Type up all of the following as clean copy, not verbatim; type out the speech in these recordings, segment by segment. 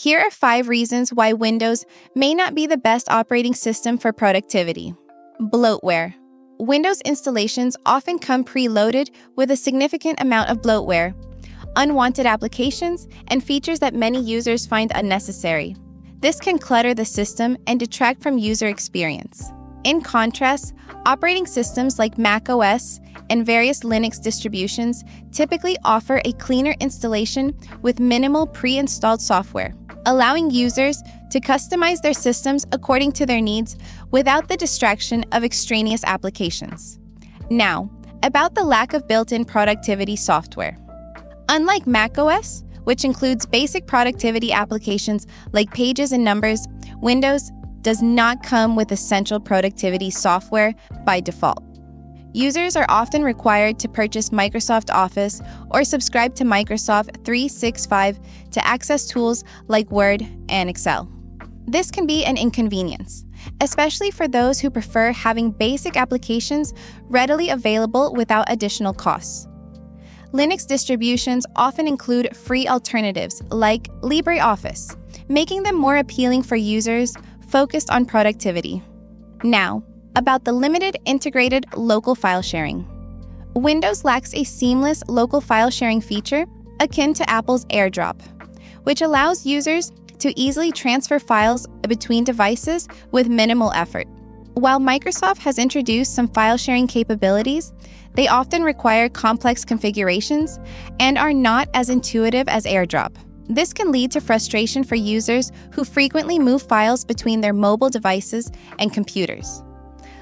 Here are 5 reasons why Windows may not be the best operating system for productivity. Bloatware. Windows installations often come preloaded with a significant amount of bloatware, unwanted applications, and features that many users find unnecessary. This can clutter the system and detract from user experience. In contrast, operating systems like macOS and various Linux distributions typically offer a cleaner installation with minimal pre-installed software, allowing users to customize their systems according to their needs without the distraction of extraneous applications. Now, about the lack of built-in productivity software. Unlike macOS, which includes basic productivity applications like Pages and Numbers, Windows does not come with essential productivity software by default. Users are often required to purchase Microsoft Office or subscribe to Microsoft 365 to access tools like Word and Excel. This can be an inconvenience, especially for those who prefer having basic applications readily available without additional costs. Linux distributions often include free alternatives like LibreOffice, making them more appealing for users focused on productivity. Now, about the limited integrated local file sharing. Windows lacks a seamless local file sharing feature akin to Apple's AirDrop, which allows users to easily transfer files between devices with minimal effort. While Microsoft has introduced some file sharing capabilities, they often require complex configurations and are not as intuitive as AirDrop. This can lead to frustration for users who frequently move files between their mobile devices and computers.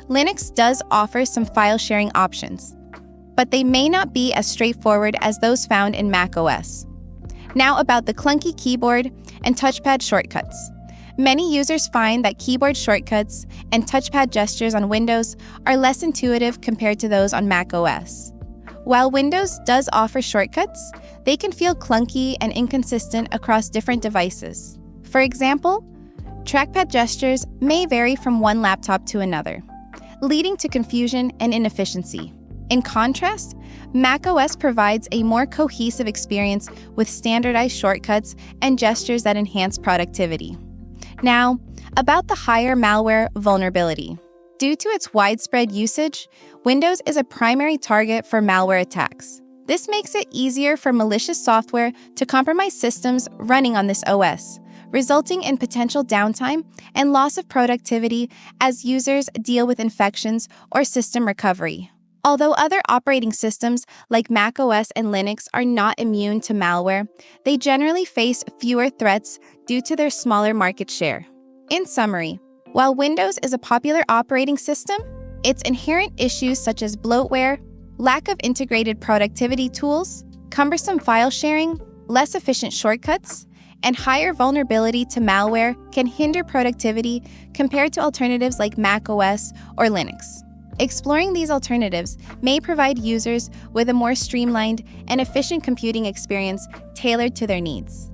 Linux does offer some file sharing options, but they may not be as straightforward as those found in macOS. Now about the clunky keyboard and touchpad shortcuts. Many users find that keyboard shortcuts and touchpad gestures on Windows are less intuitive compared to those on macOS. While Windows does offer shortcuts, they can feel clunky and inconsistent across different devices. For example, trackpad gestures may vary from one laptop to another, leading to confusion and inefficiency. In contrast, macOS provides a more cohesive experience with standardized shortcuts and gestures that enhance productivity. Now, about the higher malware vulnerability. Due to its widespread usage, Windows is a primary target for malware attacks. This makes it easier for malicious software to compromise systems running on this OS, resulting in potential downtime and loss of productivity as users deal with infections or system recovery. Although other operating systems like macOS and Linux are not immune to malware, they generally face fewer threats due to their smaller market share. In summary, while Windows is a popular operating system, its inherent issues such as bloatware, lack of integrated productivity tools, cumbersome file sharing, less efficient shortcuts, and higher vulnerability to malware can hinder productivity compared to alternatives like macOS or Linux. Exploring these alternatives may provide users with a more streamlined and efficient computing experience tailored to their needs.